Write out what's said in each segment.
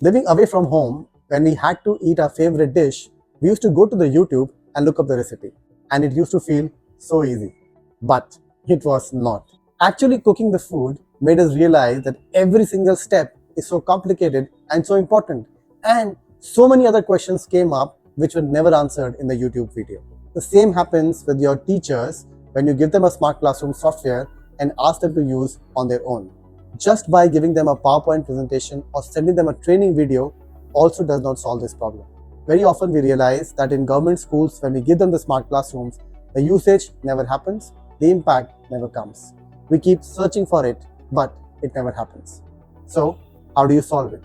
Living away from home, when we had to eat our favorite dish, we used to go to the YouTube and look up the recipe. And it used to feel so easy. But it was not. Actually, cooking the food made us realize that every single step is so complicated and so important. And so many other questions came up which were never answered in the YouTube video. The same happens with your teachers when you give them a smart classroom software and ask them to use on their own. Just by giving them a PowerPoint presentation or sending them a training video also does not solve this problem. Very often we realize that in government schools, when we give them the smart classrooms, the usage never happens, the impact never comes. We keep searching for it, but it never happens. So, how do you solve it?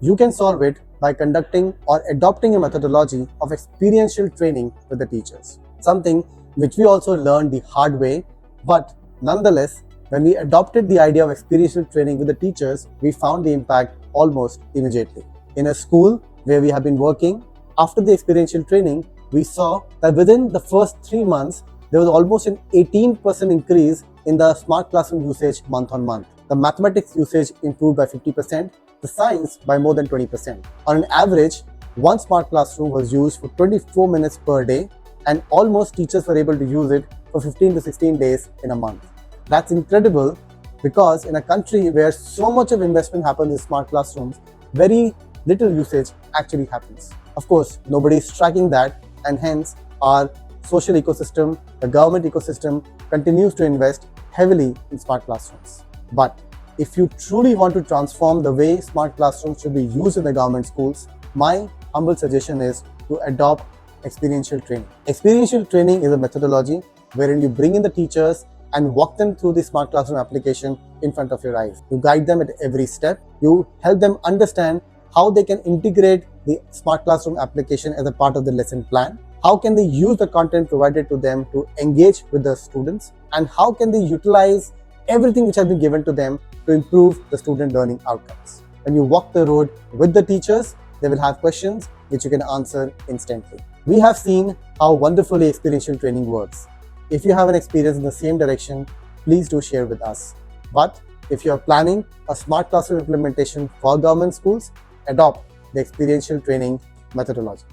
You can solve it by conducting or adopting a methodology of experiential training with the teachers. Something which we also learned the hard way, but nonetheless, when we adopted the idea of experiential training with the teachers, we found the impact almost immediately. In a school where we have been working, after the experiential training, we saw that within the first 3 months, there was almost an 18% increase in the smart classroom usage month on month. The mathematics usage improved by 50%, the science by more than 20%. On an average, one smart classroom was used for 24 minutes per day, and almost teachers were able to use it for 15 to 16 days in a month. That's incredible because in a country where so much of investment happens in smart classrooms, very little usage actually happens. Of course, nobody is tracking that, and hence our social ecosystem, the government ecosystem continues to invest heavily in smart classrooms. But if you truly want to transform the way smart classrooms should be used in the government schools, my humble suggestion is to adopt experiential training. Experiential training is a methodology wherein you bring in the teachers and walk them through the smart classroom application in front of your eyes. You guide them at every step. You help them understand how they can integrate the smart classroom application as a part of the lesson plan. How can they use the content provided to them to engage with the students? And how can they utilize everything which has been given to them to improve the student learning outcomes? When you walk the road with the teachers, they will have questions which you can answer instantly. We have seen how wonderfully experiential training works. If you have an experience in the same direction, please do share with us. But if you are planning a smart classroom implementation for government schools, adopt the experiential training methodology.